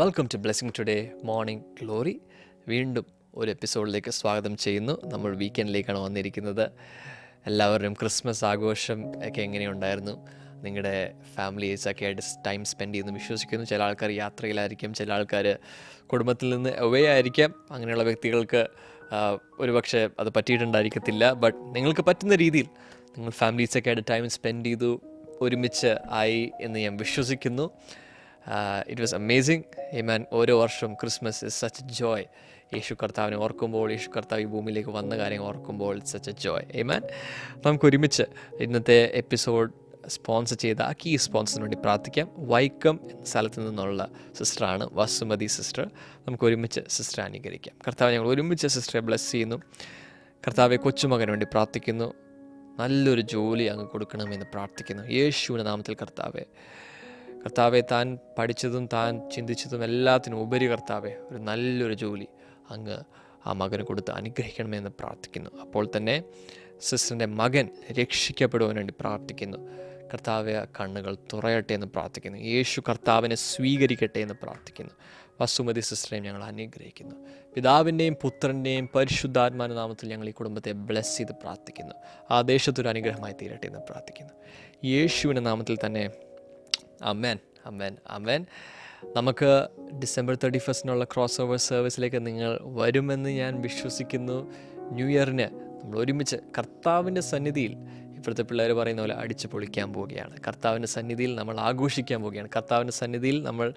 Welcome to blessing today morning glory. വീണ്ടും ഒരു എപ്പിസോഡിലേക്ക് സ്വാഗതം ചെയ്യുന്നു. നമ്മൾ വീക്കെൻഡിലേക്കാണ് വന്നിരിക്കുന്നത്. എല്ലാവരുടെയും ക്രിസ്മസ് ആഘോഷം ഒക്കെ എങ്ങനെയുണ്ടായിരുന്നു? നിങ്ങളുടെ ഫാമിലീസൊക്കെ ആയിട്ട് ടൈം സ്പെൻഡ് ചെയ്യുന്നു വിശ്വസിക്കുന്നു. ചില ആൾക്കാർ യാത്രയിലായിരിക്കും, ചില ആൾക്കാർ കുടുംബത്തിൽ നിന്ന് അവേ ആയിരിക്കാം. അങ്ങനെയുള്ള വ്യക്തികൾക്ക് ഒരുപക്ഷെ അത് പറ്റിയിട്ടുണ്ടായിരിക്കത്തില്ല. ബട്ട് നിങ്ങൾക്ക് പറ്റുന്ന രീതിയിൽ നിങ്ങൾ ഫാമിലീസൊക്കെ ആയിട്ട് ടൈം സ്പെൻഡ് ചെയ്തു, ഒരുമിച്ച് ആയി എന്ന് ഞാൻ വിശ്വസിക്കുന്നു. It was amazing. ഏമാൻ, ഓരോ വർഷവും Christmas is such a joy. യേശു കർത്താവിനെ ഓർക്കുമ്പോൾ, യേശു കർത്താവ് ഈ ഭൂമിയിലേക്ക് വന്ന കാര്യം ഓർക്കുമ്പോൾ സച്ച് എ ജോയ്. ഏമാൻ, നമുക്കൊരുമിച്ച് ഇന്നത്തെ എപ്പിസോഡ് സ്പോൺസർ ചെയ്ത ആ കീ സ്പോൺസറിന് വേണ്ടി പ്രാർത്ഥിക്കാം. വൈക്കം എന്ന സ്ഥലത്ത് നിന്നുള്ള സിസ്റ്ററാണ് വസുമതി സിസ്റ്റർ. നമുക്ക് ഒരുമിച്ച് സിസ്റ്ററെ അനുകരിക്കാം. കർത്താവ്, ഞങ്ങൾ ഒരുമിച്ച് സിസ്റ്ററെ ബ്ലെസ് ചെയ്യുന്നു. കർത്താവെ, കൊച്ചുമകന് വേണ്ടി പ്രാർത്ഥിക്കുന്നു. നല്ലൊരു ജോലി അങ്ങ് കൊടുക്കണമെന്ന് പ്രാർത്ഥിക്കുന്നു യേശുവിൻ്റെ നാമത്തിൽ. കർത്താവെ, താൻ പഠിച്ചതും താൻ ചിന്തിച്ചതും എല്ലാത്തിനും ഉപരി കർത്താവെ, ഒരു നല്ലൊരു ജോലി അങ്ങ് ആ മകന് കൊടുത്ത് അനുഗ്രഹിക്കണമെന്ന് പ്രാർത്ഥിക്കുന്നു. അപ്പോൾ തന്നെ സിസ്റ്ററിൻ്റെ മകൻ രക്ഷിക്കപ്പെടുവാൻ വേണ്ടി പ്രാർത്ഥിക്കുന്നു. കർത്താവെ, കണ്ണുകൾ തുറയട്ടെ എന്ന് പ്രാർത്ഥിക്കുന്നു. യേശു കർത്താവിനെ സ്വീകരിക്കട്ടെ എന്ന് പ്രാർത്ഥിക്കുന്നു. വസുമതി സിസ്റ്ററേയും ഞങ്ങൾ അനുഗ്രഹിക്കുന്നു. പിതാവിൻ്റെയും പുത്രൻ്റെയും പരിശുദ്ധാത്മാവിൻ്റെ നാമത്തിൽ ഞങ്ങൾ ഈ കുടുംബത്തെ ബ്ലെസ് ചെയ്ത് പ്രാർത്ഥിക്കുന്നു. ആ ദേശത്തൊരു അനുഗ്രഹമായി തീരട്ടെ എന്ന് പ്രാർത്ഥിക്കുന്നു യേശുവിൻ്റെ നാമത്തിൽ തന്നെ. അമേൻ, അമേൻ, അമേൻ. നമുക്ക് ഡിസംബർ 31 ക്രോസ് ഓവർ സർവീസിലേക്ക് നിങ്ങൾ വരുമെന്ന് ഞാൻ വിശ്വസിക്കുന്നു. ന്യൂ ഇയറിന് നമ്മൾ ഒരുമിച്ച് കർത്താവിൻ്റെ സന്നിധിയിൽ, ഇപ്പോഴത്തെ പിള്ളേർ പറയുന്ന പോലെ, അടിച്ച് പൊളിക്കാൻ പോവുകയാണ്. കർത്താവിൻ്റെ സന്നിധിയിൽ നമ്മൾ ആഘോഷിക്കാൻ പോവുകയാണ്. കർത്താവിൻ്റെ സന്നിധിയിൽ നമ്മൾ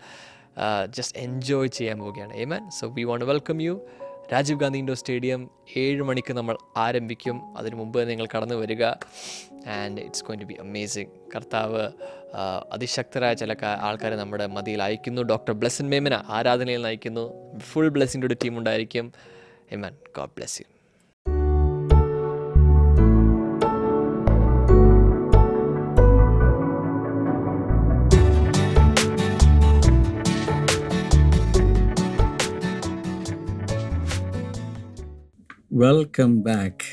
ജസ്റ്റ് എൻജോയ് ചെയ്യാൻ പോവുകയാണ്. Amen. So we want to welcome you. Rajiv Gandhi indoor stadium 7 മണിക്ക് നമ്മൾ ആരംഭിക്കും. അതിനു മുമ്പ് നിങ്ങൾ കടന്നു വരിക. And it's going to be amazing. കർത്താവ് അതിശക്തരായ ചില ആൾക്കാരെ നമ്മുടെ മധ്യയിൽ അയക്കുന്നു. ഡോക്ടർ ബ്ലെസ്സിൻ മേമന ആരാധനയിൽ നയിക്കുന്നു. ഫുൾ ബ്ലെസ്സിൻ്റെ ഒരു ടീം ഉണ്ടായിരിക്കും. Amen. God bless you. Welcome back.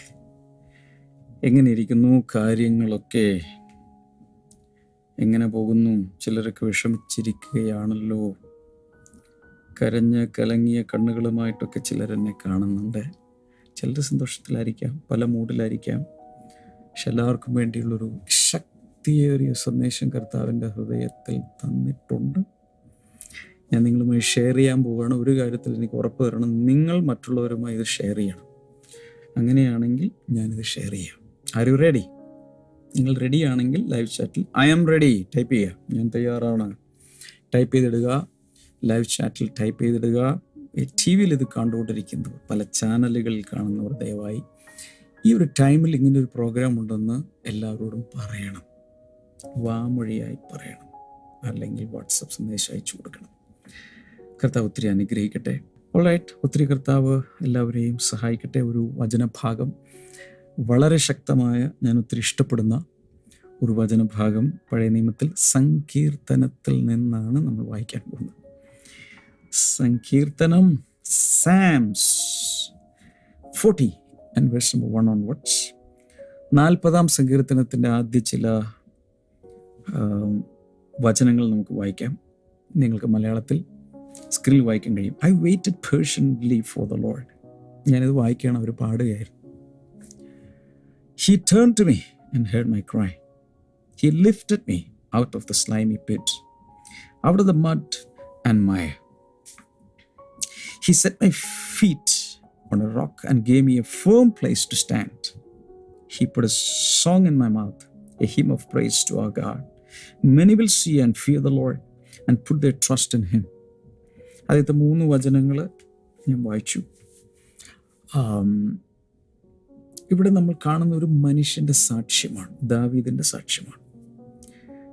എങ്ങനെ ഇരിക്കുന്നു? കാര്യങ്ങളൊക്കെ എങ്ങനെ പോകുന്നു? ചിലരൊക്കെ വിഷമിച്ചിരിക്കുകയാണല്ലോ. കരഞ്ഞ് കലങ്ങിയ കണ്ണുകളുമായിട്ടൊക്കെ ചിലരെന്നെ കാണുന്നുണ്ട്. ചിലർ സന്തോഷത്തിലായിരിക്കാം, പല മൂഡിലായിരിക്കാം. പക്ഷെ എല്ലാവർക്കും വേണ്ടിയുള്ളൊരു ശക്തിയേറിയ സന്ദേശം കർത്താവിൻ്റെ ഹൃദയത്തിൽ തന്നിട്ടുണ്ട്. ഞാൻ നിങ്ങളുമായി ഷെയർ ചെയ്യാൻ പോവുകയാണ്. ഒരു കാര്യത്തിൽ എനിക്ക് ഉറപ്പ് തരണം, നിങ്ങൾ മറ്റുള്ളവരുമായി ഇത് ഷെയർ ചെയ്യണം. അങ്ങനെയാണെങ്കിൽ ഞാനിത് ഷെയർ ചെയ്യാം. Are you ready? നിങ്ങൾ റെഡി ആണെങ്കിൽ ലൈവ് ചാറ്റിൽ ഐ ആം റെഡി ടൈപ്പ് ചെയ്യുക. ഞാൻ തയ്യാറാണ് ടൈപ്പ് ചെയ്തിടുക. ലൈവ് ചാറ്റിൽ ടൈപ്പ് ചെയ്തിടുക. ടി വിയിൽ ഇത് കണ്ടുകൊണ്ടിരിക്കുന്നവർ, പല ചാനലുകളിൽ കാണുന്നവർ, ദയവായി ഈ ഒരു ടൈമിൽ ഇങ്ങനൊരു പ്രോഗ്രാം ഉണ്ടെന്ന് എല്ലാവരോടും പറയണം. വാമൊഴിയായി പറയണം, അല്ലെങ്കിൽ വാട്സപ്പ് സന്ദേശം അയച്ചു കൊടുക്കണം. കർത്താവ് ഒത്തിരി അനുഗ്രഹിക്കട്ടെ. ഓൾറൈറ്റ്, ഒത്തിരി കർത്താവ് എല്ലാവരെയും സഹായിക്കട്ടെ. ഒരു വചനഭാഗം, വളരെ ശക്തമായ, ഞാൻ ഒത്തിരി ഇഷ്ടപ്പെടുന്ന ഒരു വചനഭാഗം, പഴയ നിയമത്തിൽ സങ്കീർത്തനത്തിൽ നിന്നാണ് നമ്മൾ വായിക്കാൻ പോകുന്നത്. സങ്കീർത്തനം, സാംസ് 40 and verse number 1 onwards. 40-ാം സങ്കീർത്തനത്തിൻ്റെ ആദ്യ ചില വചനങ്ങൾ നമുക്ക് വായിക്കാം. നിങ്ങൾക്ക് മലയാളത്തിൽ സ്ക്രീനിൽ വായിക്കാൻ കഴിയും. I weighted patiently for the Lord. ഞാനിത് വായിക്കുകയാണ്, അവർ പാടുകയായിരുന്നു. He turned to me and heard my cry. He lifted me out of the slimy pit, out of the mud and mire. He set my feet on a rock and gave me a firm place to stand. He put a song in my mouth, a hymn of praise to our God. Many will see and fear the Lord and put their trust in him. ആദ്യത്തെ 3 വചനങ്ങൾ ഞാൻ വായിച്ചു. ഇവിടെ നമ്മൾ കാണുന്ന ഒരു മനുഷ്യൻ്റെ സാക്ഷ്യമാണ്, ദാവീദിൻ്റെ സാക്ഷ്യമാണ്.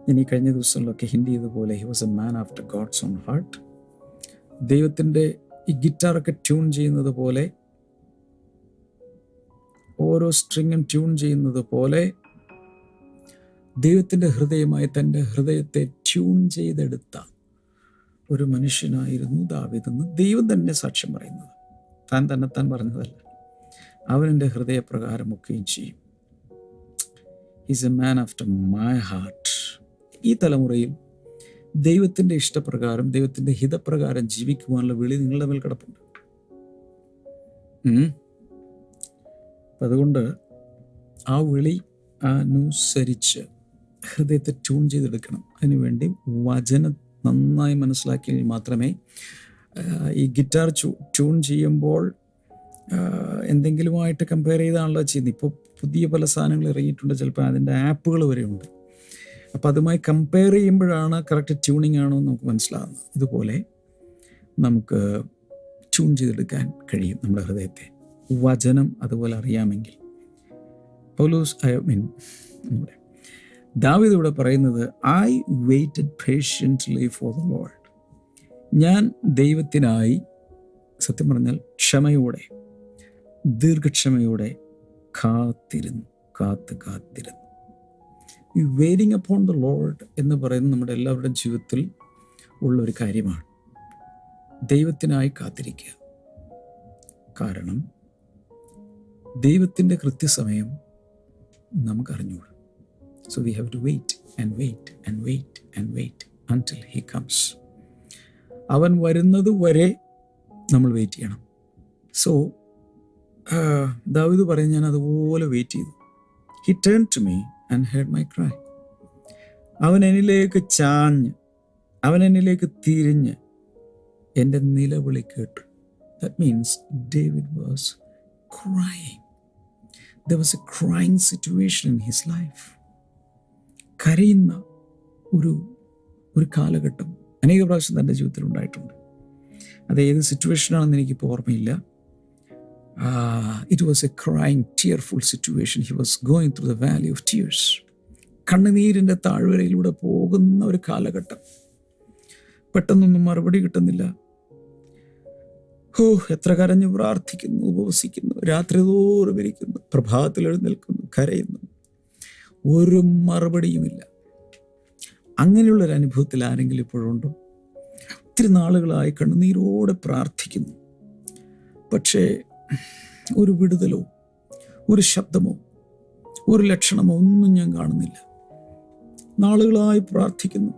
ഞാൻ ഈ കഴിഞ്ഞ ദിവസങ്ങളിലൊക്കെ ഹിൻഡ് ചെയ്തതുപോലെ, he was a man after God's own heart. ദൈവത്തിൻ്റെ ഈ ഗിറ്റാറൊക്കെ ട്യൂൺ ചെയ്യുന്നത് പോലെ, ഓരോ സ്ട്രിങ്ങും ട്യൂൺ ചെയ്യുന്നത് പോലെ, ദൈവത്തിൻ്റെ ഹൃദയമായി തൻ്റെ ഹൃദയത്തെ ട്യൂൺ ചെയ്തെടുത്ത ഒരു മനുഷ്യനായിരുന്നു ദാവീദെന്ന് ദൈവം തന്നെ സാക്ഷ്യം പറയുന്നത്. താൻ പറഞ്ഞതല്ല, അവൻ എൻ്റെ ഹൃദയപ്രകാരമൊക്കെയും ചെയ്യും. Is A man after my heart. ഈ തലമുറയിൽ ദൈവത്തിൻ്റെ ഇഷ്ടപ്രകാരം, ദൈവത്തിൻ്റെ ഹിതപ്രകാരം ജീവിക്കുവാനുള്ള വിളി നിങ്ങളുടെ മേൽ കിടപ്പുണ്ട്. അതുകൊണ്ട് ആ വിളി അനുസരിച്ച് ഹൃദയത്തെ ട്യൂൺ ചെയ്തെടുക്കണം. അതിനുവേണ്ടി വചനം നന്നായി മനസ്സിലാക്കിയെങ്കിൽ മാത്രമേ ഈ ഗിറ്റാർ ട്യൂൺ ചെയ്യുമ്പോൾ എന്തെങ്കിലുമായിട്ട് കമ്പയർ ചെയ്താണല്ലോ ചെയ്യുന്നത്. ഇപ്പോൾ പുതിയ പല സാധനങ്ങൾ ഇറങ്ങിയിട്ടുണ്ട്, ചിലപ്പോൾ അതിൻ്റെ ആപ്പുകൾ വരെ ഉണ്ട്. അപ്പോൾ അതുമായി കമ്പയർ ചെയ്യുമ്പോഴാണ് കറക്റ്റ് ട്യൂണിങ് ആണോ എന്ന് നമുക്ക് മനസ്സിലാകുന്നത്. ഇതുപോലെ നമുക്ക് ട്യൂൺ ചെയ്തെടുക്കാൻ കഴിയും നമ്മുടെ ഹൃദയത്തെ, വചനം അതുപോലെ അറിയാമെങ്കിൽ. നമ്മുടെ ദാവീദ് ഇവിടെ പറയുന്നത്, I weighted patiently for the Lord. ഞാൻ ദൈവത്തിനായി സത്യം പറഞ്ഞാൽ ക്ഷമയോടെ, ദീർഘക്ഷമയോടെ കാത്തിരുന്നു. ഈ വെയിറ്റിംഗ് അപ്പോൺ ദ ലോർഡ് എന്ന് പറയുന്നത് നമ്മുടെ എല്ലാവരുടെയും ജീവിതത്തിൽ ഉള്ളൊരു കാര്യമാണ്. ദൈവത്തിനായി കാത്തിരിക്കുക. കാരണം ദൈവത്തിൻ്റെ കൃത്യസമയം നമുക്കറിഞ്ഞൂടാ. So we have to wait and wait and wait and wait until he comes. അവൻ വരുന്നത് വരെ നമ്മൾ വെയിറ്റ് ചെയ്യണം. സോ ദാവീദ് പറയും, ഞാൻ അതുപോലെ വെയിറ്റ് ചെയ്തു. He turned to me and heard my cry. അവൻ എന്നിലേക്ക് ചാഞ്ഞ്, അവൻ എന്നിലേക്ക് തിരിഞ്ഞ് എൻ്റെ നിലവിളി കേട്ടു. That means David was crying. There was a crying situation in his life. കരയുന്ന ഒരു കാലഘട്ടം അനേക പ്രാവശ്യം തൻ്റെ ജീവിതത്തിൽ ഉണ്ടായിട്ടുണ്ട്. അത് ഏത് സിറ്റുവേഷനാണെന്ന് എനിക്കിപ്പോൾ ഓർമ്മയില്ല. It was a crying, tearful situation. He was going through the valley of tears. കണ്ണുനീരിൻ്റെ താഴ്വരയിലൂടെ പോകുന്ന ഒരു കാലഘട്ടം. പെട്ടെന്നൊന്നും മറുപടി കിട്ടുന്നില്ല. എത്ര കരഞ്ഞു പ്രാർത്ഥിക്കുന്നു, ഉപവസിക്കുന്നു, രാത്രി തോറും ഇരിക്കുന്നു, പ്രഭാതത്തിൽ എഴുന്നേൽക്കുന്നു, കരയുന്നു, ഒരു മറുപടിയുമില്ല. അങ്ങനെയുള്ളൊരു അനുഭവത്തിൽ ആരെങ്കിലും ഇപ്പോഴുണ്ടോ? ഒത്തിരി നാളുകളായി കണ്ണുനീരോടെ പ്രാർത്ഥിക്കുന്നു, പക്ഷേ ഒരു വിടുതലോ ഒരു ശബ്ദമോ ഒരു ലക്ഷണമോ ഒന്നും ഞാൻ കാണുന്നില്ല. നാളുകളായി പ്രാർത്ഥിക്കുന്നു,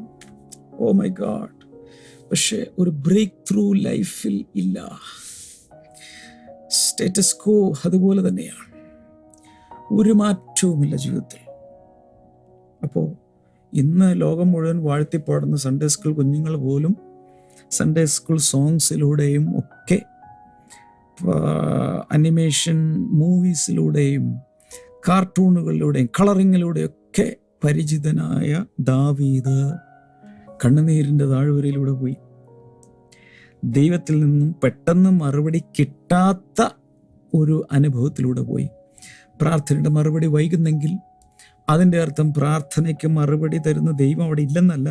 ഓ മൈ ഗാഡ്, പക്ഷേ ഒരു ബ്രേക്ക് ത്രൂ ലൈഫിൽ ഇല്ല. സ്റ്റേറ്റസ് കോ അതുപോലെ തന്നെയാണ്, ഒരു മാറ്റവുമില്ല ജീവിതത്തിൽ. അപ്പോൾ ഇന്ന് ലോകം മുഴുവൻ വാഴ്ത്തിപ്പാടുന്ന സൺഡേ സ്കൂൾ കുഞ്ഞുങ്ങൾ പോലും സൺഡേ സ്കൂൾ സോങ്സിലൂടെയും ഒക്കെ അനിമേഷൻ മൂവീസിലൂടെയും കാർട്ടൂണുകളിലൂടെയും കളറിങ്ങിലൂടെയൊക്കെ പരിചിതനായ ദാവീദ് കണ്ണുനീരിൻ്റെ താഴ്വരയിലൂടെ പോയി. ദൈവത്തിൽ നിന്നും പെട്ടെന്ന് മറുപടി കിട്ടാത്ത ഒരു അനുഭവത്തിലൂടെ പോയി. പ്രാർത്ഥനയുടെ മറുപടി വൈകുന്നെങ്കിൽ അതിൻ്റെ അർത്ഥം പ്രാർത്ഥനയ്ക്ക് മറുപടി തരുന്ന ദൈവം അവിടെ ഇല്ലെന്നല്ല.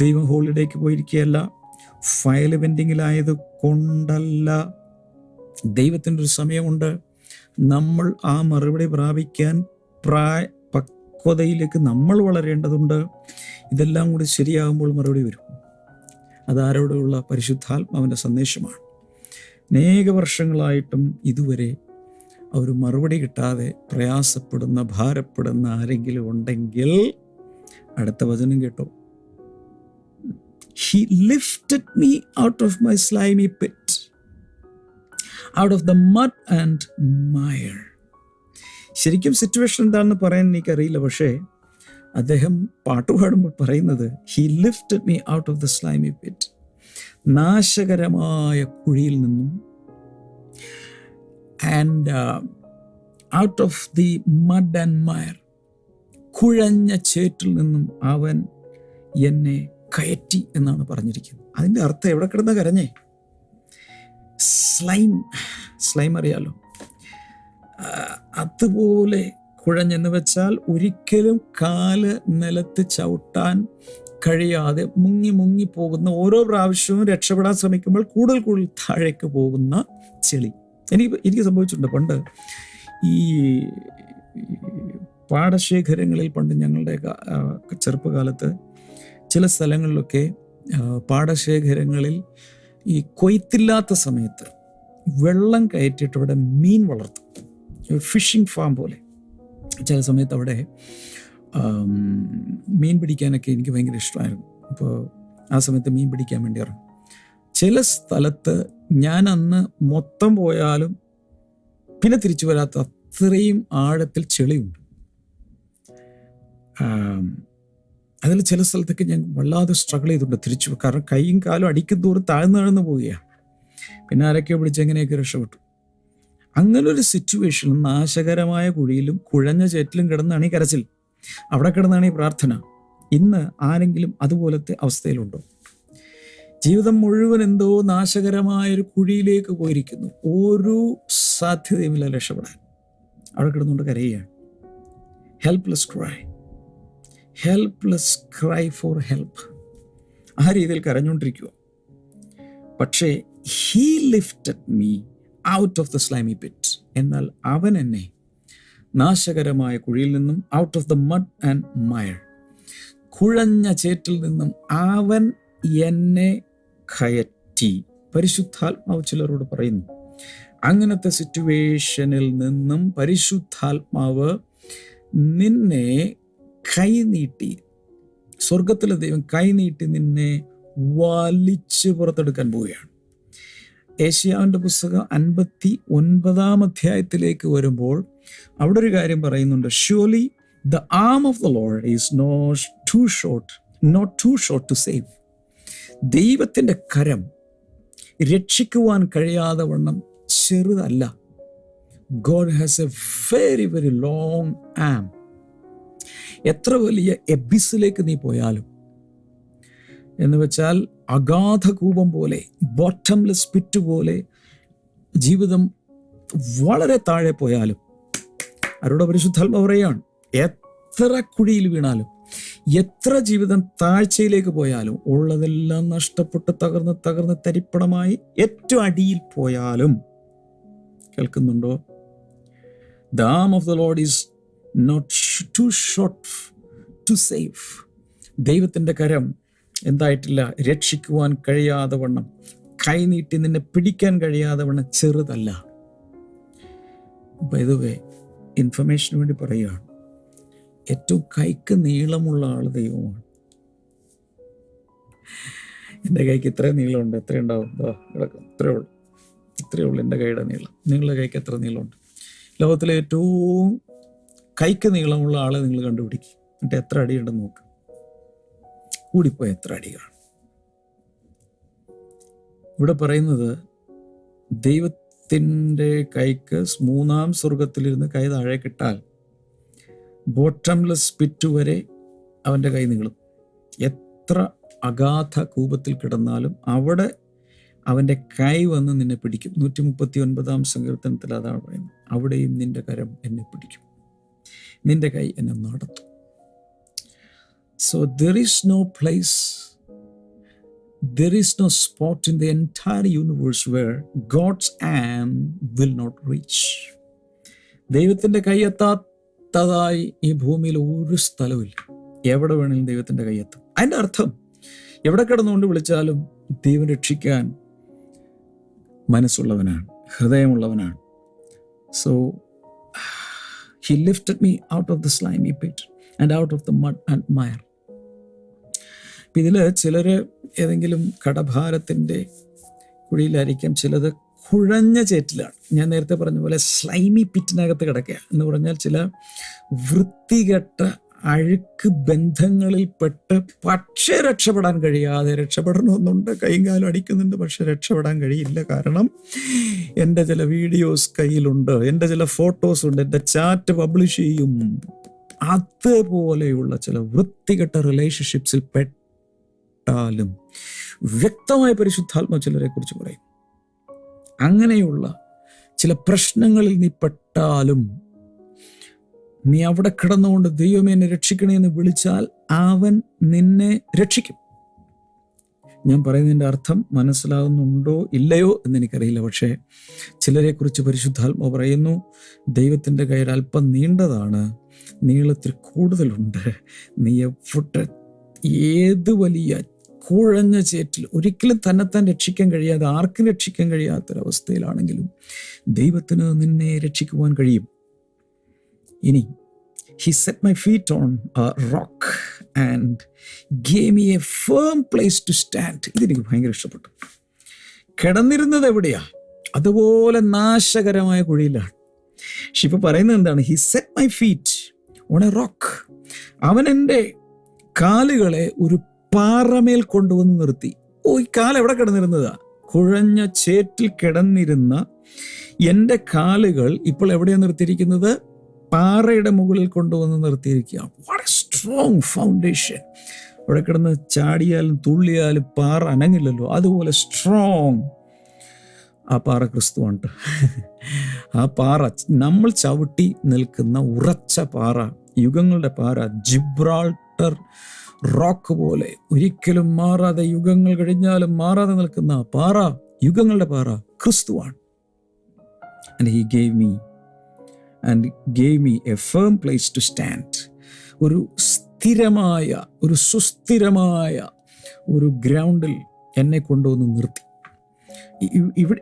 ദൈവം ഹോളിഡേക്ക് പോയിരിക്കുകയല്ല, ഫയൽ പെൻഡിങ്ങിലായത് കൊണ്ടല്ല. ദൈവത്തിൻ്റെ ഒരു സമയമുണ്ട്. നമ്മൾ ആ മറുപടി പ്രാപിക്കാൻ പക്വതയിലേക്ക് നമ്മൾ വളരേണ്ടതുണ്ട്. ഇതെല്ലാം കൂടി ശരിയാകുമ്പോൾ മറുപടി വരും. അതാരോടുള്ള പരിശുദ്ധാത്മാവിൻ്റെ സന്ദേശമാണ്. അനേക വർഷങ്ങളായിട്ടും ഇതുവരെ ഒരു മറുപടി കിട്ടാതെ പ്രയാസപ്പെടുന്ന, ഭാരപ്പെടുന്ന ആരെങ്കിലും ഉണ്ടെങ്കിൽ അടുത്ത വചനം കേട്ടോ. He lifted me out of my slimy pit, out of the mud and mire. ശരിക്കും സിറ്റുവേഷൻ എന്താണെന്ന് പറയാൻ എനിക്കറിയില്ല, പക്ഷേ അദ്ദേഹം പാട്ടുപാടുമ്പോൾ പറയുന്നത് He lifted me out of the slimy pit, നാശകരമായ കുഴിയിൽ നിന്നും, and out of the mud and mire, കുഴഞ്ഞ ചേറ്റിൽ നിന്നും അവൻ എന്നെ കയറ്റി എന്നാണ് പറഞ്ഞിരിക്കുന്നത്. അതിൻ്റെ അർത്ഥം എവിടെ കിടന്ന കരഞ്ഞേ? സ്ലൈം അറിയാലോ, അതുപോലെ കുഴഞ്ഞെന്ന് വെച്ചാൽ ഒരിക്കലും കാല് നിലത്ത് ചവിട്ടാൻ കഴിയാതെ മുങ്ങി പോകുന്ന, ഓരോ പ്രാവശ്യവും രക്ഷപ്പെടാൻ ശ്രമിക്കുമ്പോൾ കൂടുതൽ താഴേക്ക് പോകുന്ന ചെളി. എനിക്ക് സംഭവിച്ചിട്ടുണ്ട്. പണ്ട് ഈ പാടശേഖരങ്ങളിൽ, പണ്ട് ഞങ്ങളുടെ ചെറുപ്പകാലത്ത് ചില സ്ഥലങ്ങളിലൊക്കെ പാടശേഖരങ്ങളിൽ ഈ കൊയ്ത്തില്ലാത്ത സമയത്ത് വെള്ളം കയറ്റിയിട്ട് അവിടെ മീൻ വളർത്തും, ഫിഷിംഗ് ഫാം പോലെ. ചില സമയത്ത് അവിടെ മീൻ പിടിക്കാനൊക്കെ എനിക്ക് ഭയങ്കര ഇഷ്ടമായിരുന്നു. അപ്പോൾ ആ സമയത്ത് മീൻ പിടിക്കാൻ വേണ്ടി ഇറങ്ങും. ചില സ്ഥലത്ത് ഞാൻ അന്ന് മൊത്തം പോയാലും പിന്നെ തിരിച്ചു വരാത്ത അത്രയും ആഴത്തിൽ ചെളിയുണ്ട്. അതിൽ ചില സ്ഥലത്തൊക്കെ ഞാൻ വല്ലാതെ സ്ട്രഗിൾ ചെയ്തിട്ടുണ്ട് തിരിച്ചു, കാരണം കൈയും കാലും അടിക്കും തോറും താഴ്ന്നു പോവുകയാണ്. പിന്നെ ആരൊക്കെയോ പിടിച്ച് എങ്ങനെയൊക്കെ രക്ഷപ്പെട്ടു. അങ്ങനൊരു സിറ്റുവേഷൻ, നാശകരമായ കുഴിയിലും കുഴഞ്ഞ ചേറ്റിലും കിടന്നാണ് ഈ കരച്ചിൽ, അവിടെ കിടന്നാണ് ഈ പ്രാർത്ഥന. ഇന്ന് ആരെങ്കിലും അതുപോലത്തെ അവസ്ഥയിലുണ്ടോ? ജീവിതം മുഴുവൻ എന്തോ നാശകരമായൊരു കുഴിയിലേക്ക് പോയിരിക്കുന്നു, ഒരു സാധ്യതയുമില്ല രക്ഷപ്പെടാൻ. അവിടെ കിടന്നുകൊണ്ട് കരയുകയാണ്. Helpless cry for help. ആ രീതിയിൽ കരഞ്ഞുകൊണ്ടിരിക്കുക. പക്ഷേ he lifted me out of the slimy pit. എന്നാൽ അവൻ എന്നെ നാശകരമായ കുഴിയിൽ നിന്നും, out of the mud and mire, കുഴഞ്ഞ ചേറ്റിൽ നിന്നും അവൻ എന്നെ കയറ്റി. പരിശുദ്ധാത്മാവ് ചിലരോട് പറയുന്നു, അങ്ങനത്തെ സിറ്റുവേഷനിൽ നിന്നും പരിശുദ്ധാത്മാവ് നിന്നെ കൈനീട്ടി, സ്വർഗത്തിലെ ദൈവം കൈനീട്ടി നിന്നെ വലിച്ചു പുറത്തെടുക്കാൻ പോവുകയാണ്. ഏശയ്യാവിൻ്റെ പുസ്തകം 59 അധ്യായത്തിലേക്ക് വരുമ്പോൾ അവിടെ ഒരു കാര്യം പറയുന്നുണ്ട്. Surely the arm of the Lord is not too short to save. ദൈവത്തിൻ്റെ കരം രക്ഷിക്കുവാൻ കഴിയാതെ വണ്ണം ചെറുതല്ല. God has a very very long arm. എത്ര വലിയ എബിസിലേക്ക് നീ പോയാലും, എന്ന് വെച്ചാൽ അഗാധ കൂപം പോലെ, ബോട്ടംലെസ് പിറ്റ് പോലെ ജീവിതം വളരെ താഴെ പോയാലും, അവരുടെ പരിശുദ്ധാത്മാവ് പറയുകയാണ്, എത്ര കുഴിയിൽ വീണാലും, എത്ര ജീവിതം താഴ്ചയിലേക്ക് പോയാലും, ഉള്ളതെല്ലാം നഷ്ടപ്പെട്ട് തകർന്ന് തരിപ്പണമായി ഏറ്റവും അടിയിൽ പോയാലും, കേൾക്കുന്നുണ്ടോ? The arm of the Lord is not too short to save. ദൈവത്തിൻ്റെ കരം എന്തായിട്ടില്ല, രക്ഷിക്കുവാൻ കഴിയാതെ വണ്ണം, കൈനീട്ടി നിന്നെ പിടിക്കാൻ കഴിയാതെ വണ്ണം ചെറുതല്ല. ബൈ ദ വേ, ഇൻഫർമേഷന് വേണ്ടി പറയുകയാണ്, ഏറ്റവും കൈക്ക് നീളമുള്ള ആൾ ദൈവമാണ്. എൻ്റെ കൈക്ക് ഇത്രയും നീളമുണ്ട്. എത്രയുണ്ടാവും? ഇത്രയേ ഉള്ളൂ എൻ്റെ കൈയുടെ നീളം. നിങ്ങളുടെ കൈക്ക് എത്ര നീളമുണ്ട്? ലോകത്തിലെ ഏറ്റവും കൈക്ക് നീളമുള്ള ആളെ നിങ്ങൾ കണ്ടുപിടിക്കും. എന്നിട്ട് എത്ര അടിയുണ്ടെന്ന് നോക്കുക. കൂടിപ്പോയി എത്ര അടിയാണ്? ഇവിടെ പറയുന്നത് ദൈവത്തിൻ്റെ കൈക്ക് 3-ാം സ്വർഗത്തിലിരുന്ന് കൈ താഴെ കിട്ടാൽ ബോട്ടംലെസ് പിറ്റ് വരെ അവൻ്റെ കൈ നീളും. എത്ര അഗാധ കൂപത്തിൽ കിടന്നാലും അവിടെ അവൻ്റെ കൈ വന്ന് നിന്നെ പിടിക്കും. 139-ാം സങ്കീർത്തനത്തിൽ അതാണ് പറയുന്നത്, അവിടെയും നിന്റെ കരം എന്നെ പിടിക്കും, നിന്റെ കൈ എന്നെ നടത്തും. So there is no place, there is no spot in the entire universe where God's arm will not reach. ദൈവത്തിൻ്റെ കൈ എത്താത്തതായി ഈ ഭൂമിയിൽ ഒരു സ്ഥലവുമില്ല. എവിടെ വേണമെങ്കിലും ദൈവത്തിൻ്റെ കൈ എത്തും. അതിൻ്റെ അർത്ഥം എവിടെ കിടന്നുകൊണ്ട് വിളിച്ചാലും ദൈവം രക്ഷിക്കാൻ മനസ്സുള്ളവനാണ്, ഹൃദയമുള്ളവനാണ്. So he lifted me out of the slimy pit and out of the mud and mire. ഇതിൽ ചിലർ ഏതെങ്കിലും കടഭാരത്തിൻ്റെ കുഴിയിലായിരിക്കാം, ചിലത് കുഴഞ്ഞ ചേറ്റിലാണ്. ഞാൻ നേരത്തെ പറഞ്ഞ പോലെ സ്ലൈമി പിറ്റിനകത്ത് കിടക്കുക എന്ന് പറഞ്ഞാൽ ചില വൃത്തികെട്ട അഴുക്ക് ബന്ധങ്ങളിൽപ്പെട്ട് പക്ഷേ രക്ഷപ്പെടാൻ കഴിയാതെ, രക്ഷപ്പെടണമെന്നുണ്ട്, കൈയും കാലും അടിക്കുന്നുണ്ട്, പക്ഷെ രക്ഷപ്പെടാൻ കഴിയില്ല. കാരണം എൻ്റെ ചില വീഡിയോസ് കയ്യിലുണ്ട്, എൻ്റെ ചില ഫോട്ടോസ് ഉണ്ട്, എൻ്റെ ചാറ്റ് പബ്ലിഷ് ചെയ്യും. അതുപോലെയുള്ള ചില വൃത്തികെട്ട റിലേഷൻഷിപ്സിൽ പെട്ടാലും വ്യക്തമായ പരിശുദ്ധാത്മാവ് ചിലരെ കുറിച്ച് പറയും. അങ്ങനെയുള്ള ചില പ്രശ്നങ്ങളിൽ നീ പെട്ടാലും നീ അവിടെ കിടന്നുകൊണ്ട് ദൈവമേ എന്നെ രക്ഷിക്കണേ എന്ന് വിളിച്ചാൽ അവൻ നിന്നെ രക്ഷിക്കും. ഞാൻ പറയുന്നതിൻ്റെ അർത്ഥം മനസ്സിലാകുന്നുണ്ടോ ഇല്ലയോ എന്നെനിക്കറിയില്ല. പക്ഷേ ചിലരെക്കുറിച്ച് പരിശുദ്ധാത്മാവ് പറയുന്നു, ദൈവത്തിൻ്റെ കയ്യിൽ അല്പം നീണ്ടതാണ്, നീളത്തിൽ കൂടുതലുണ്ട്. നീ എവിടെ ഏത് വലിയ കുഴഞ്ഞ ചേറ്റിൽ ഒരിക്കലും തന്നെത്താൻ രക്ഷിക്കാൻ കഴിയാതെ, ആർക്കും രക്ഷിക്കാൻ കഴിയാത്തൊരവസ്ഥയിലാണെങ്കിലും ദൈവത്തിന് നിന്നെ രക്ഷിക്കുവാൻ കഴിയും. ഇനി He set my feet on a rock and gave me a firm place to stand. ഇതെനിക്ക് ഭയങ്കര ഇഷ്ടപ്പെട്ടു. കിടന്നിരുന്നത് എവിടെയാ? അതുപോലെ നാശകരമായ കുഴിയിലാണ്. പക്ഷെ ഇപ്പൊ പറയുന്നത് എന്താണ്? He set my feet on a rock. അവൻ എൻ്റെ കാലുകളെ ഒരു പാറമേൽ കൊണ്ടുവന്ന് നിർത്തി. ഈ കാല് എവിടെ കിടന്നിരുന്നതാ? കുഴഞ്ഞ ചേറ്റിൽ കിടന്നിരുന്ന എൻ്റെ കാലുകൾ ഇപ്പോൾ എവിടെയാണ് നിർത്തിയിരിക്കുന്നത്? പാറയുടെ മുകളിൽ കൊണ്ടുവന്ന് നിർത്തിയിരിക്കുക. What a strong foundation. അവിടെ കിടന്ന് ചാടിയാലും തുള്ളിയാലും പാറ അനങ്ങില്ലല്ലോ, അതുപോലെ സ്ട്രോങ്. ആ പാറ ക്രിസ്തുവാണ്. ആ പാറ നമ്മൾ ചവിട്ടി നിൽക്കുന്ന ഉറച്ച പാറ, യുഗങ്ങളുടെ പാറ, ജിബ്രാൾട്ടർ റോക്ക് പോലെ ഒരിക്കലും മാറാതെ, യുഗങ്ങൾ കഴിഞ്ഞാലും മാറാതെ നിൽക്കുന്ന പാറ, യുഗങ്ങളുടെ പാറ ക്രിസ്തുവാണ്. And he gave me a firm place to stand. ഒരു സ്ഥിരമായ, ഒരു സുസ്ഥിരമായ ഒരു ഗ്രൗണ്ടിൽ എന്നെ കൊണ്ടുവന്ന് നിർത്തി.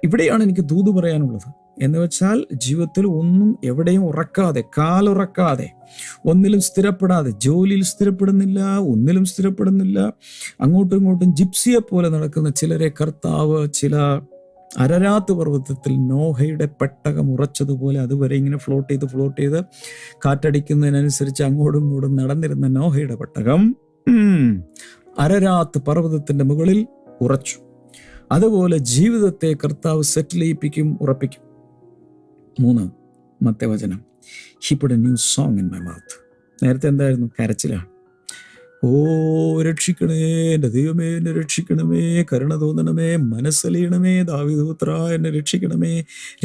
ഇവിടെയാണ് എനിക്ക് ദൂത് പറയാനുള്ളത്. എന്ന് വെച്ചാൽ ജീവിതത്തിൽ ഒന്നും എവിടെയും ഉറക്കാതെ, കാലുറക്കാതെ, ഒന്നിലും സ്ഥിരപ്പെടാതെ, ജോലിയിൽ സ്ഥിരപ്പെടുന്നില്ല, ഒന്നിലും സ്ഥിരപ്പെടുന്നില്ല, അങ്ങോട്ടും ഇങ്ങോട്ടും ജിപ്സിയെ പോലെ നടക്കുന്ന ചിലരെ കർത്താവ് ചില അരരാത്ത് പർവ്വതത്തിൽ നോഹയുടെ പെട്ടകം ഉറച്ചതുപോലെ അതുവരെ ഇങ്ങനെ ഫ്ലോട്ട് ചെയ്ത് കാറ്റടിക്കുന്നതിനനുസരിച്ച് അങ്ങോട്ടും ഇങ്ങോട്ടും നടന്നിരുന്ന നോഹയുടെ പെട്ടകം അരരാത്ത് പർവ്വതത്തിന്റെ മുകളിൽ ഉറച്ചു. അതുപോലെ ജീവിതത്തെ കർത്താവ് സെറ്റിൽ ചെയ്യിപ്പിക്കും, ഉറപ്പിക്കും. 3 വചനം, He put a new song in my mouth. നേരത്തെ എന്തായിരുന്നു? കരച്ചിലാണ്. ഓ രക്ഷിക്കണേ എൻ്റെ ദൈവമേ, എന്നെ രക്ഷിക്കണമേ, കരുണ തോന്നണമേ, മനസ്സലിയണമേ, ദാവീദുപുത്രാ എന്നെ രക്ഷിക്കണമേ.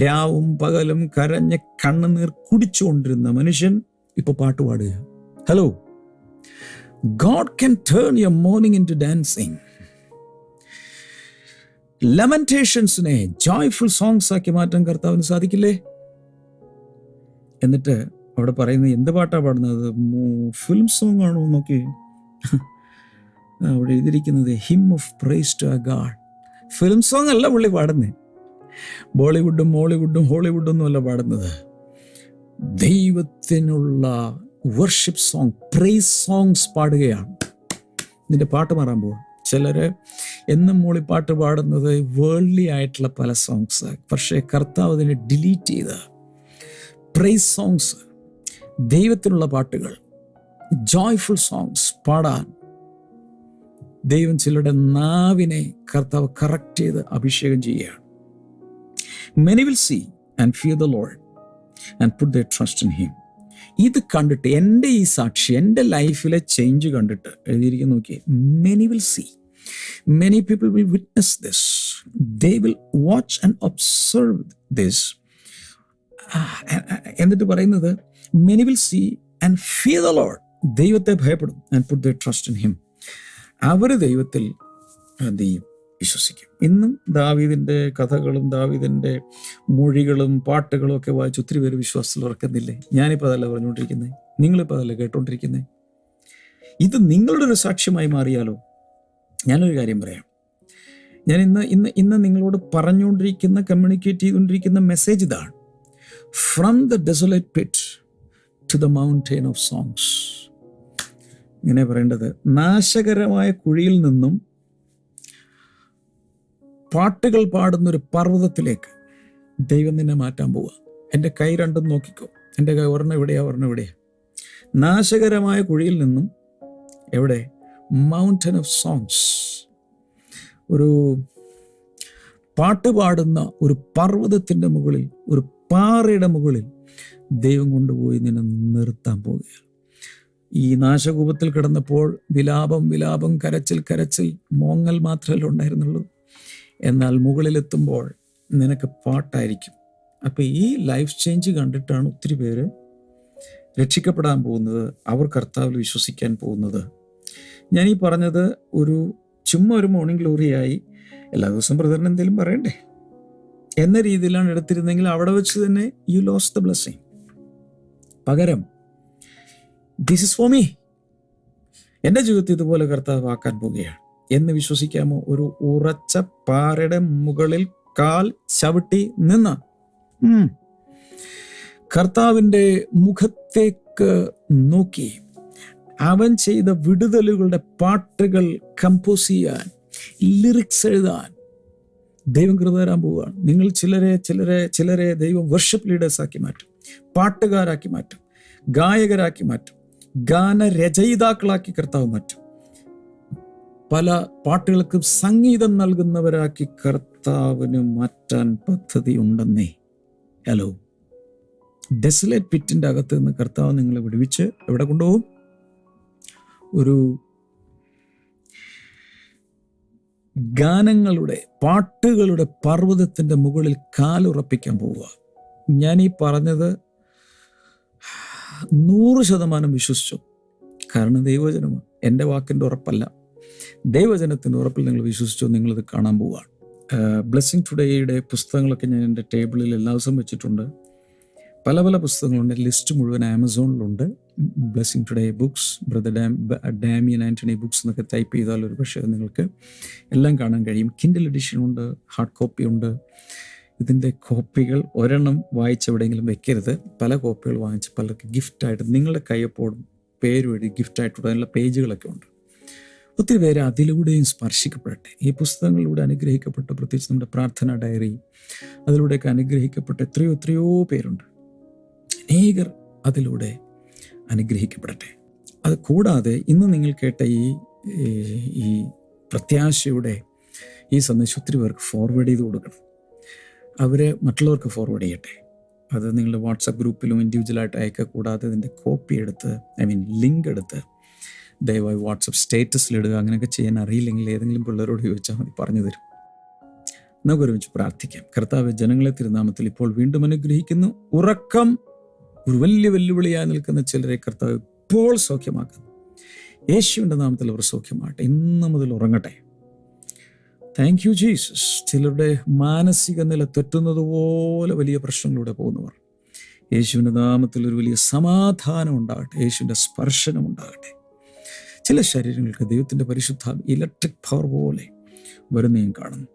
രാവും പകലും കരഞ്ഞ കണ്ണുനീർ കുടിച്ചുകൊണ്ടിരുന്ന മനുഷ്യൻ ഇപ്പൊ പാട്ട് പാടുക. Hello, God can turn your morning into dancing. ലെമന്റേഷൻസിനെ ജോയ്ഫുൾ സോങ്സ് ആക്കി മാറ്റാൻ കർത്താവിന് സാധിക്കില്ലേ? എന്നിട്ട് അവിടെ പറയുന്നത് എന്ത് പാട്ടാ പാടുന്നത്? ഫിലിം സോങ് ആണോ നോക്കി അവിടെ എഴുതിയിരിക്കുന്നത് hymn of praise to our God. Film song അല്ല പുള്ളി പാടുന്നത്. ബോളിവുഡും മോളിവുഡും ഹോളിവുഡും ഒന്നും അല്ല പാടുന്നത്. ദൈവത്തിനുള്ള വർഷിപ്പ് സോങ്, പ്രൈസ് സോങ്സ് പാടുകയാണ്. ഇതിൻ്റെ പാട്ട് മാറാൻ പോവാ. ചിലര് എന്നും മൂളിപ്പാട്ട് പാടുന്നത് വേൾഡ്ലി ആയിട്ടുള്ള പല സോങ്സ്, പക്ഷേ കർത്താവ് അതിനെ ഡിലീറ്റ് ചെയ്ത പ്രൈസ് സോങ്സ്, ദൈവത്തിനുള്ള പാട്ടുകൾ, ജോയ്ഫുൾ സോങ്സ് പാടാൻ ദൈവം ചിലരുടെ നാവിനെ കർത്താവ് കറക്റ്റ് ചെയ്ത് അഭിഷേകം ചെയ്യുകയാണ്. Many will see and fear the Lord and put their trust in Him. ഇത് കണ്ടിട്ട്, എൻ്റെ ഈ സാക്ഷി, എൻ്റെ ലൈഫിലെ ചേഞ്ച് കണ്ടിട്ട് എഴുതിയിരിക്കുന്നു നോക്കിയേ. Many will see. Many people will witness this. They will watch and observe this. എന്നിട്ട് പറയുന്നത് many will see and fear the Lord. ദൈവത്തെ ഭയപ്പെടും and put their trust in Him. അവർ ദൈവത്തിൽ വിശ്വസിക്കും. ഇന്നും ദാവീദിൻ്റെ കഥകളും ദാവീദിൻ്റെ മൊഴികളും പാട്ടുകളും ഒക്കെ വായിച്ച് ഒത്തിരി പേര് വിശ്വാസത്തിൽ ഉറക്കുന്നില്ലേ? ഞാനിപ്പോൾ അതല്ല പറഞ്ഞുകൊണ്ടിരിക്കുന്നത്, നിങ്ങളിപ്പോൾ അതല്ല കേട്ടോണ്ടിരിക്കുന്നത്. ഇത് നിങ്ങളുടെ ഒരു സാക്ഷ്യമായി മാറിയാലോ? ഞാനൊരു കാര്യം പറയാം. ഞാൻ ഇന്ന് നിങ്ങളോട് പറഞ്ഞുകൊണ്ടിരിക്കുന്ന, കമ്മ്യൂണിക്കേറ്റ് ചെയ്തുകൊണ്ടിരിക്കുന്ന മെസ്സേജ് ഇതാണ്: from the desolate pit to the mountain of songs. ഇങ്ങനെ പറയേണ്ടത്, നാശകരമായ കുഴിയിൽ നിന്നും പാട്ടുകൾ പാടുന്നൊരു പർവ്വതത്തിലേക്ക് ദൈവം നിന്നെ മാറ്റാൻ പോവുക. എൻ്റെ കൈ രണ്ടും നോക്കിക്കോ. എൻ്റെ കൈ ഒരെണ്ണം ഇവിടെയാ, ഒരെണ്ണം ഇവിടെയാ. നാശകരമായ കുഴിയിൽ നിന്നും എവിടെ? Mountain of songs. ഒരു പാട്ട് പാടുന്ന ഒരു പർവ്വതത്തിൻ്റെ മുകളിൽ, ഒരു പാറയുടെ മുകളിൽ ദൈവം കൊണ്ടുപോയി നിന്നെ നിർത്താൻ പോവുകയാണ്. ഈ നാശകൂപത്തിൽ കിടന്നപ്പോൾ വിലാപം, കരച്ചിൽ, മോങ്ങൽ മാത്രമല്ല ഉണ്ടായിരുന്നുള്ളൂ. എന്നാൽ മുകളിലെത്തുമ്പോൾ നിനക്ക് പാട്ടായിരിക്കും. അപ്പം ഈ ലൈഫ് ചേഞ്ച് കണ്ടിട്ടാണ് ഒത്തിരി പേര് രക്ഷിക്കപ്പെടാൻ പോകുന്നത്, അവർ കർത്താവിൽ വിശ്വസിക്കാൻ പോകുന്നത്. ഞാനീ പറഞ്ഞത് ചുമ്മാ ഒരു മോർണിംഗ് ഗ്ലോറിയായി എല്ലാ ദിവസവും ബ്രദറിന് എന്തെങ്കിലും പറയണ്ടേ എന്ന രീതിയിലാണ് എടുത്തിരുന്നെങ്കിൽ അവിടെ വെച്ച് തന്നെ യു ലോസ് ദ ബ്ലെസ്സിങ്. പകരം ദിസ് ഇസ് ഫോർ മീ, എൻ്റെ ജീവിതത്തിൽ ഇതുപോലെ കർത്താവ് ആക്കാൻ പോവുകയാണ് എന്ന് വിശ്വസിക്കാമോ? ഒരു ഉറച്ച പാറയുടെ മുകളിൽ കാൽ ചവിട്ടി നിന്ന കർത്താവിൻ്റെ മുഖത്തെ നമുക്ക് നോക്കി അവൻ ചെയ്ത വിടുതലുകളുടെ പാട്ടുകൾ കമ്പോസ് ചെയ്യാൻ, ലിറിക്സ് എഴുതാൻ ദൈവം കൃപ തരാൻ പോവുകയാണ്. നിങ്ങൾ ചിലരെ ദൈവം വർഷിപ്പ് ലീഡേഴ്സ് ആക്കി മാറ്റും, പാട്ടുകാരാക്കി മാറ്റും, ഗായകരാക്കി മാറ്റും, ഗാനരചയിതാക്കളാക്കി കർത്താവ് മാറ്റും. പല പാട്ടുകൾക്കും സംഗീതം നൽകുന്നവരാക്കി കർത്താവിന് മാറ്റാൻ പദ്ധതി ഉണ്ടെന്നേ. ഹലോ, ഡെസലേറ്റ് പിറ്റിൻ്റെ അകത്ത് നിന്ന് കർത്താവ് നിങ്ങളെ വിടുവിച്ച് എവിടെ കൊണ്ടുപോകും? ഒരു ഗാനങ്ങളുടെ, പാട്ടുകളുടെ പർവ്വതത്തിൻ്റെ മുകളിൽ കാലുറപ്പിക്കാൻ പോവുക. ഞാൻ ഈ പറഞ്ഞത് 100% വിശ്വസിച്ചു. കാരണം ദൈവവചനമാണ്, എൻ്റെ വാക്കിൻ്റെ ഉറപ്പല്ല. ദൈവവചനത്തിൻ്റെ ഉറപ്പിൽ നിങ്ങൾ വിശ്വസിച്ചോ, നിങ്ങളിത് കാണാൻ പോവുകയാണ്. ബ്ലെസ്സിങ് ടുഡേയുടെ പുസ്തകങ്ങളൊക്കെ ഞാൻ എൻ്റെ ടേബിളിൽ എല്ലാ ദിവസവും വെച്ചിട്ടുണ്ട്. പല പുസ്തകങ്ങളുണ്ട്. ലിസ്റ്റ് മുഴുവൻ ആമസോണിലുണ്ട്. Blessing today books, brother Damian Antony books എന്നൊക്കെ ടൈപ്പ് ചെയ്താൽ ഒരു പക്ഷേ നിങ്ങൾക്ക് എല്ലാം കാണാൻ കഴിയും. കിൻഡിൽ എഡിഷനുണ്ട്, ഹാർഡ് കോപ്പി ഉണ്ട്. ഇതിൻ്റെ കോപ്പികൾ ഒരെണ്ണം വായിച്ചെവിടെയെങ്കിലും വെക്കരുത്. പല കോപ്പികൾ വാങ്ങിച്ച് പലർക്ക് ഗിഫ്റ്റായിട്ട് നിങ്ങളുടെ കയ്യൊപ്പോഴും പേര് എഴുതി ഗിഫ്റ്റായിട്ട് അതിനുള്ള പേജുകളൊക്കെ ഉണ്ട്. ഒത്തിരി പേര് അതിലൂടെയും സ്പർശിക്കപ്പെടട്ടെ. ഈ പുസ്തകങ്ങളിലൂടെ അനുഗ്രഹിക്കപ്പെട്ട, പ്രത്യേകിച്ച് നമ്മുടെ പ്രാർത്ഥന ഡയറി, അതിലൂടെയൊക്കെ അനുഗ്രഹിക്കപ്പെട്ട എത്രയോ പേരുണ്ട്. അനേകർ അതിലൂടെ അനുഗ്രഹിക്കപ്പെടട്ടെ. അത് കൂടാതെ ഇന്ന് നിങ്ങൾ കേട്ട ഈ പ്രത്യാശയുടെ ഈ സന്ദേശം ഒത്തിരി പേർക്ക് ഫോർവേഡ് ചെയ്ത് കൊടുക്കണം. അവർ മറ്റുള്ളവർക്ക് ഫോർവേഡ് ചെയ്യട്ടെ. അത് നിങ്ങളുടെ വാട്സപ്പ് ഗ്രൂപ്പിലും ഇൻഡിവിജ്വലായിട്ട് അയക്കുക. കൂടാതെ ഇതിൻ്റെ കോപ്പി എടുത്ത്, ലിങ്ക് എടുത്ത് ദയവായി വാട്സപ്പ് സ്റ്റേറ്റസിലിടുക. അങ്ങനെയൊക്കെ ചെയ്യാൻ അറിയില്ലെങ്കിൽ ഏതെങ്കിലും പിള്ളേരോട് ചോദിച്ചാൽ മതി, പറഞ്ഞു തരും. നമുക്ക് ഒരുമിച്ച് പ്രാർത്ഥിക്കാം. കർത്താവ്, ജനങ്ങളെ തിരുനാമത്തിൽ ഇപ്പോൾ വീണ്ടും അനുഗ്രഹിക്കുന്നു. ഉറക്കം ഒരു വലിയ വെല്ലുവിളിയായി നിൽക്കുന്ന ചിലരെ കർത്താവ് ഇപ്പോൾ സൗഖ്യമാക്കുന്നു. യേശുവിൻ്റെ നാമത്തിൽ അവർ സൗഖ്യമാകട്ടെ. ഇന്ന് മുതൽ ഉറങ്ങട്ടെ. Thank you Jesus. ചിലരുടെ മാനസിക നില തെറ്റുന്നത് പോലെ വലിയ പ്രശ്നങ്ങളിലൂടെ പോകുന്നവർ, യേശുവിൻ്റെ നാമത്തിൽ ഒരു വലിയ സമാധാനം ഉണ്ടാകട്ടെ. യേശുവിൻ്റെ സ്പർശനം ഉണ്ടാകട്ടെ. ചില ശരീരങ്ങൾക്ക് ദൈവത്തിൻ്റെ പരിശുദ്ധ ഇലക്ട്രിക് പവർ പോലെ വരുന്നതും കാണുന്നു.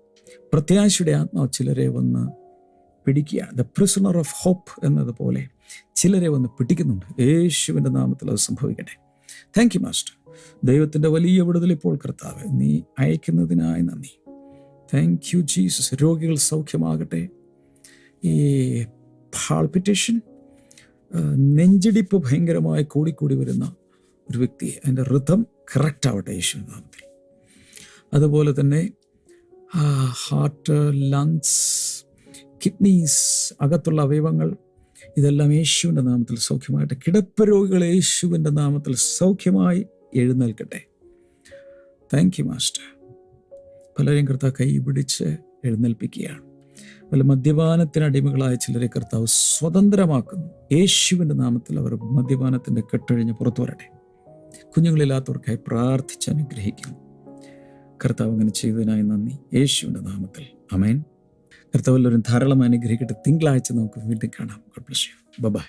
പ്രത്യാശയുടെ ആത്മാവ് ചിലരെ വന്ന് പിടിക്കുകയാണ്. ദ പ്രിസണർ ഓഫ് ഹോപ്പ് എന്നതുപോലെ ചിലരെ വന്ന് പിടിക്കുന്നുണ്ട്. യേശുവിൻ്റെ നാമത്തിൽ അത് സംഭവിക്കട്ടെ. Thank you master. ദൈവത്തിൻ്റെ വലിയ വിടുതൽ ഇപ്പോൾ കർത്താവ് നീ അയക്കുന്നതിനായി നന്ദി. Thank you Jesus. രോഗികൾ സൗഖ്യമാകട്ടെ. ഈ പാൾപിറ്റേഷൻ, നെഞ്ചിടിപ്പ് ഭയങ്കരമായി കൂടിക്കൂടി വരുന്ന ഒരു വ്യക്തി, അതിൻ്റെ റിഥം കറക്റ്റ് ആവട്ടെ യേശുവിൻ്റെ നാമത്തിൽ. അതുപോലെ തന്നെ ഹാർട്ട്, ലങ്സ്, കിഡ്നീസ്, അകത്തുള്ള അവയവങ്ങൾ, ഇതെല്ലാം യേശുവിൻ്റെ നാമത്തിൽ സൗഖ്യമായിട്ട്. കിടപ്പ് രോഗികൾ യേശുവിൻ്റെ നാമത്തിൽ സൗഖ്യമായി എഴുന്നേൽക്കട്ടെ. Thank you master. പലരെയും കർത്താവ് കൈ പിടിച്ച് എഴുന്നേൽപ്പിക്കുകയാണ്. പല മദ്യപാനത്തിന് അടിമകളായ ചിലരെ കർത്താവ് സ്വതന്ത്രമാക്കുന്നു. യേശുവിൻ്റെ നാമത്തിൽ അവർ മദ്യപാനത്തിൻ്റെ കെട്ടഴിഞ്ഞ് പുറത്തു വരട്ടെ. കുഞ്ഞുങ്ങളില്ലാത്തവർക്കായി പ്രാർത്ഥിച്ച് അനുഗ്രഹിക്കുന്നു. കർത്താവ് അങ്ങനെ ചെയ്തതിനായി നന്ദി. യേശുവിൻ്റെ നാമത്തിൽ ആമേൻ. കർത്താവ് എല്ലാവരും ധാരാളം അനുഗ്രഹിക്കട്ടെ. തിങ്കളാഴ്ച നമുക്ക് വീണ്ടും കാണാം. God bless U. ബൈ.